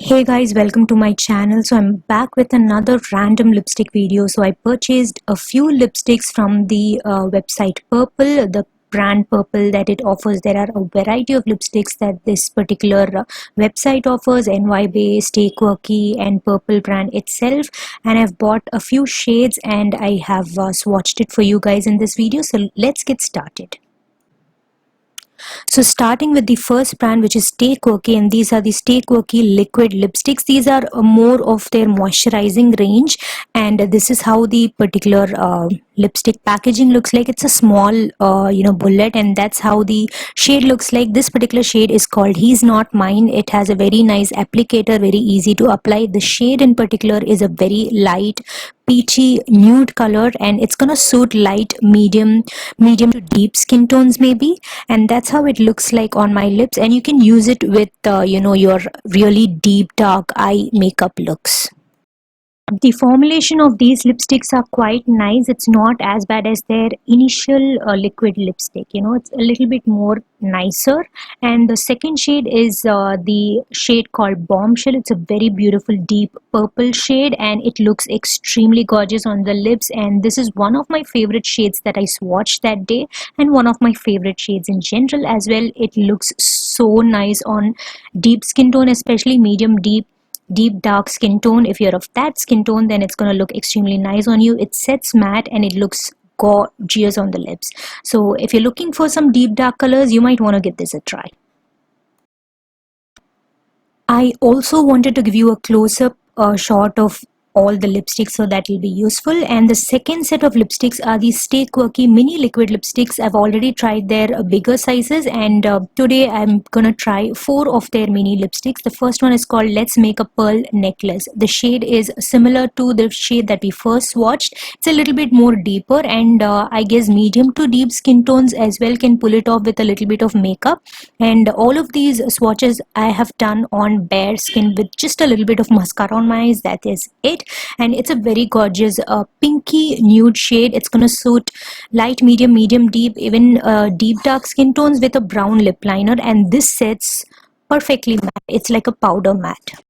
Hey guys, welcome to my channel. So I'm back with another random lipstick video. So I purchased a few lipsticks from the website Purple, the brand Purple that it offers. There are a variety of lipsticks that this particular website offers: NY Bay, Stay Quirky, and Purple brand itself. And I've bought a few shades and I have swatched it for you guys in this video. So let's get started. So starting with the first brand, which is Stay Quirky, and these are the Stay Quirky liquid lipsticks. These are more of their moisturizing range, and this is how the particular lipstick packaging looks like. It's a small bullet, and that's how the shade looks like. This particular shade is called He's Not Mine. It has a very nice applicator, very easy to apply. The shade in particular is a very light peachy nude color, and it's gonna suit light, medium to deep skin tones maybe, and that's how it looks like on my lips. And you can use it with your really deep dark eye makeup looks. The formulation of these lipsticks are quite nice. It's not as bad as their initial liquid lipstick. It's a little bit more nicer. And the second shade is the shade called Bombshell. It's a very beautiful deep purple shade, and it looks extremely gorgeous on the lips. And this is one of my favorite shades that I swatched that day, and one of my favorite shades in general as well. It looks so nice on deep skin tone, especially medium deep dark skin tone. If you're of that skin tone, then it's going to look extremely nice on you. It sets matte and it looks gorgeous on the lips. So if you're looking for some deep dark colors, you might want to give this a try. I also wanted to give you a close-up shot of all the lipsticks, so that will be useful. And the second set of lipsticks are the Stay Quirky mini liquid lipsticks. I've already tried their bigger sizes, and today I'm gonna try 4 of their mini lipsticks. The first one is called Let's Make a Pearl Necklace. The shade is similar to the shade that we first swatched. It's a little bit more deeper, and I guess medium to deep skin tones as well can pull it off with a little bit of makeup. And all of these swatches I have done on bare skin with just a little bit of mascara on my eyes. That is it. And it's a very gorgeous pinky nude shade. It's gonna suit light, medium deep, even deep dark skin tones with a brown lip liner, and this sets perfectly matte. It's like a powder matte.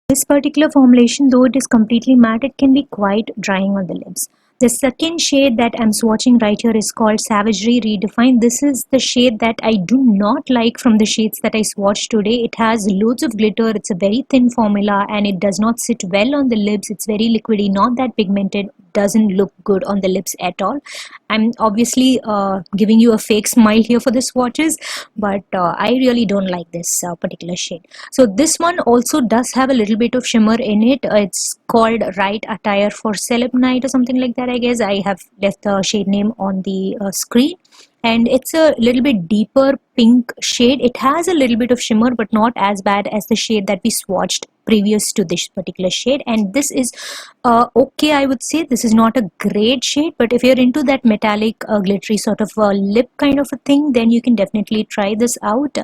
This particular formulation, though it is completely matte, it can be quite drying on the lips. The second shade that I'm swatching right here is called Savagery Redefined. This is the shade that I do not like from the shades that I swatched today. It has loads of glitter, it's a very thin formula, and it does not sit well on the lips. It's very liquidy, not that pigmented, doesn't look good on the lips at all. I'm obviously giving you a fake smile here for the swatches, but I really don't like this particular shade. So this one also does have a little bit of shimmer in it. It's called Right Attire for Celeb Night or something like that, I guess. I have left the shade name on the screen. And it's a little bit deeper pink shade. It has a little bit of shimmer, but not as bad as the shade that we swatched previous to this particular shade. And this is okay, I would say. This is not a great shade, but if you're into that metallic glittery sort of lip kind of a thing, then you can definitely try this out.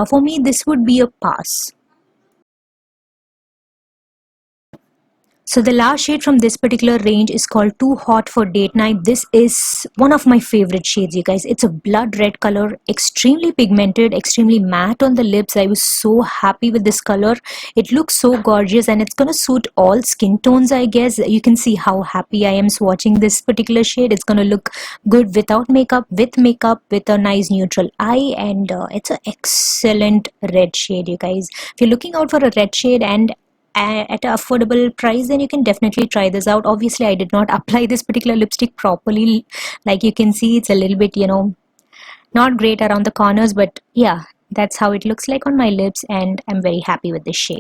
For me, this would be a pass. So the last shade from this particular range is called Too Hot for Date Night. This is one of my favorite shades, you guys. It's a blood red color, extremely pigmented, extremely matte on the lips. I was so happy with this color. It looks so gorgeous, and it's gonna suit all skin tones, I guess. You can see how happy I am swatching this particular shade. It's gonna look good without makeup, with a nice neutral eye, and it's an excellent red shade, you guys. If you're looking out for a red shade and at an affordable price, then you can definitely try this out. Obviously, I did not apply this particular lipstick properly. Like you can see, it's a little bit, not great around the corners, but yeah, that's how it looks like on my lips, and I'm very happy with this shade.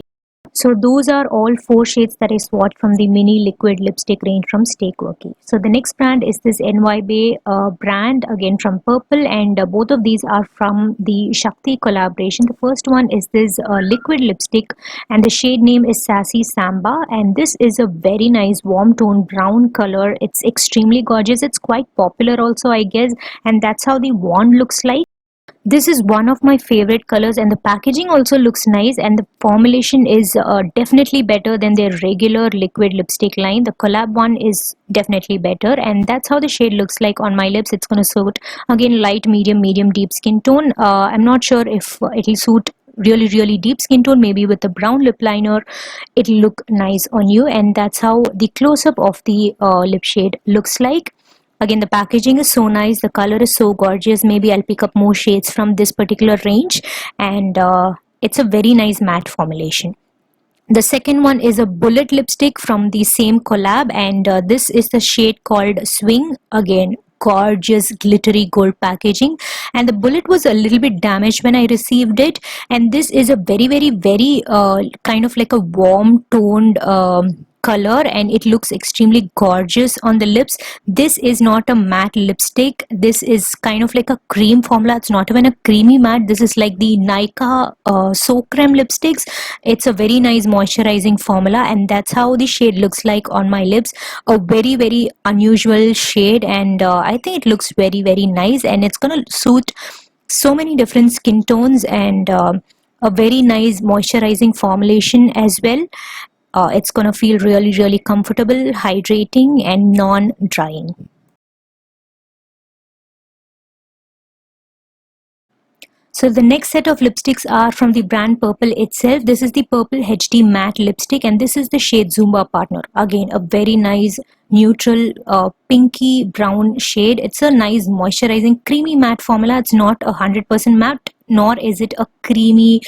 So those are all 4 shades that I swatched from the mini liquid lipstick range from Stay Quirky. So the next brand is this NY Bay brand, again from Purple, and both of these are from the Shakti collaboration. The first one is this liquid lipstick, and the shade name is Sassy Samba, and this is a very nice warm tone brown color. It's extremely gorgeous. It's quite popular also, I guess, and that's how the wand looks like. This is one of my favorite colors, and the packaging also looks nice, and the formulation is definitely better than their regular liquid lipstick line. The collab one is definitely better, and that's how the shade looks like on my lips. It's going to suit again light, medium deep skin tone. I'm not sure if it'll suit really deep skin tone, maybe with a brown lip liner, it'll look nice on you. And that's how the close-up of the lip shade looks like. Again, the packaging is so nice, the color is so gorgeous. Maybe I'll pick up more shades from this particular range, and it's a very nice matte formulation. The second one is a bullet lipstick from the same collab, and this is the shade called Swing. Again, gorgeous glittery gold packaging, and the bullet was a little bit damaged when I received it. And this is a very kind of like a warm toned color, and it looks extremely gorgeous on the lips. This is not a matte lipstick, this is kind of like a cream formula. It's not even a creamy matte, this is like the Nykaa So Creme lipsticks. It's a very nice moisturizing formula, and that's how the shade looks like on my lips. A very unusual shade, and I think it looks very nice, and it's gonna suit so many different skin tones, and a very nice moisturizing formulation as well. It's gonna feel really comfortable, hydrating, and non-drying. So the next set of lipsticks are from the brand Purple itself. This is the Purple HD Matte Lipstick, and this is the shade Zumba Partner. Again, a very nice neutral pinky brown shade. It's a nice moisturizing creamy matte formula. It's not 100% matte, nor is it a creamy,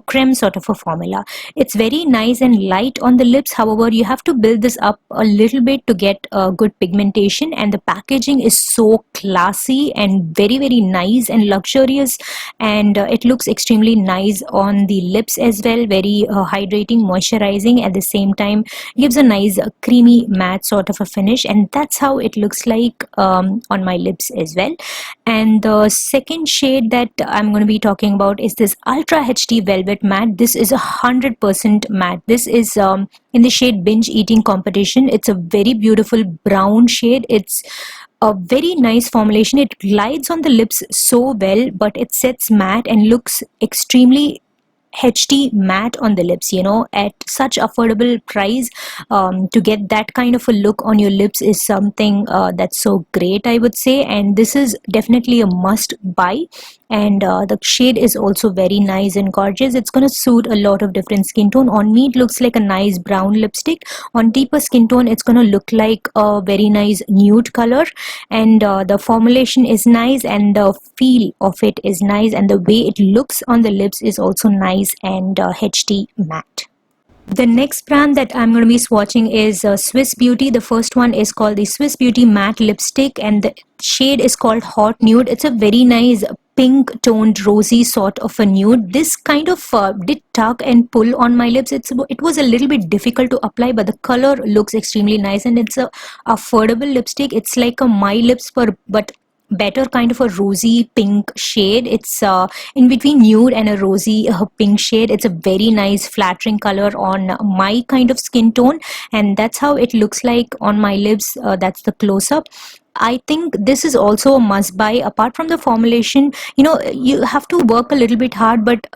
creme sort of a formula. It's very nice and light on the lips. However, you have to build this up a little bit to get good pigmentation, and the packaging is so classy and very nice and luxurious, and it looks extremely nice on the lips as well. Very hydrating, moisturizing, at the same time gives a nice creamy matte sort of a finish, and that's how it looks like on my lips as well. And the second shade that I'm going to be talking about is this Ultra HD Velvet Matte. This is 100% matte. This is in the shade Binge Eating Competition. It's a very beautiful brown shade. It's a very nice formulation. It glides on the lips so well, but it sets matte and looks extremely HD matte on the lips, at such affordable price. To get that kind of a look on your lips is something that's so great, I would say, and this is definitely a must buy. And the shade is also very nice and gorgeous. It's going to suit a lot of different skin tone. On me, it looks like a nice brown lipstick. On deeper skin tone, it's going to look like a very nice nude color, and the formulation is nice, and the feel of it is nice, and the way it looks on the lips is also nice and HD matte. The next brand that I'm going to be swatching is Swiss Beauty. The first one is called the Swiss Beauty Matte Lipstick, and the shade is called Hot Nude. It's a very nice pink toned rosy sort of a nude. This kind of did tug and pull on my lips. It was a little bit difficult to apply, but the color looks extremely nice, and it's a affordable lipstick. It's like a My Lips but better kind of a rosy pink shade. It's in between nude and a rosy pink shade. It's a very nice flattering color on my kind of skin tone, and that's how it looks like on my lips. That's the close-up. I think this is also a must buy. Apart from the formulation, you have to work a little bit hard, but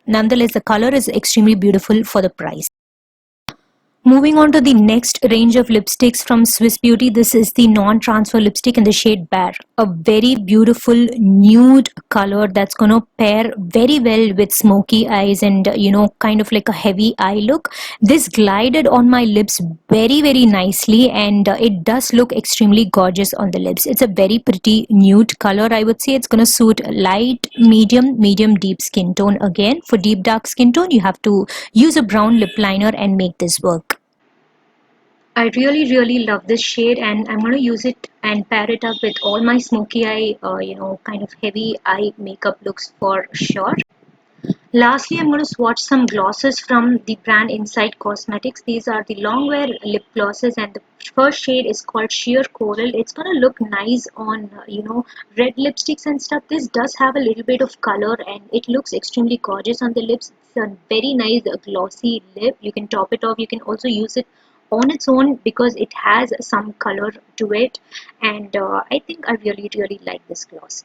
nonetheless the color is extremely beautiful for the price. Moving on to the next range of lipsticks from Swiss Beauty, this is the non-transfer lipstick in the shade Bear. A very beautiful nude color that's going to pair very well with smoky eyes and, kind of like a heavy eye look. This glided on my lips very nicely, and it does look extremely gorgeous on the lips. It's a very pretty nude color, I would say. It's going to suit light, medium, deep skin tone. Again, for deep dark skin tone, you have to use a brown lip liner and make this work. I really love this shade, and I'm going to use it and pair it up with all my smoky eye, kind of heavy eye makeup looks for sure. Lastly, I'm going to swatch some glosses from the brand Inside Cosmetics. These are the long wear lip glosses, and the first shade is called Sheer Coral. It's going to look nice on, red lipsticks and stuff. This does have a little bit of color, and it looks extremely gorgeous on the lips. It's a very nice glossy lip. You can top it off. You can also use it on its own because it has some color to it, and I think I really like this gloss.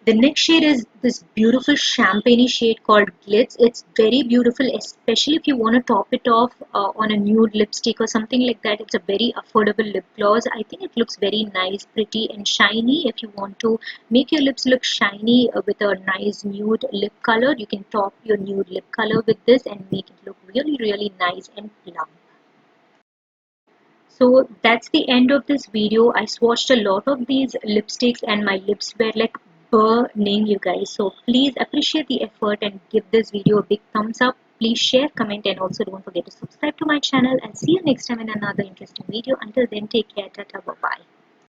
The next shade is this beautiful champagne shade called Glitz. It's very beautiful, especially if you want to top it off on a nude lipstick or something like that. It's a very affordable lip gloss. I think it looks very nice, pretty, and shiny. If you want to make your lips look shiny with a nice nude lip color, you can top your nude lip color with this and make it look really, really nice and plump. So that's the end of this video. I swatched a lot of these lipsticks and my lips were like burning, you guys. So please appreciate the effort and give this video a big thumbs up. Please share, comment, and also don't forget to subscribe to my channel. And see you next time in another interesting video. Until then, take care. Tata, bye bye.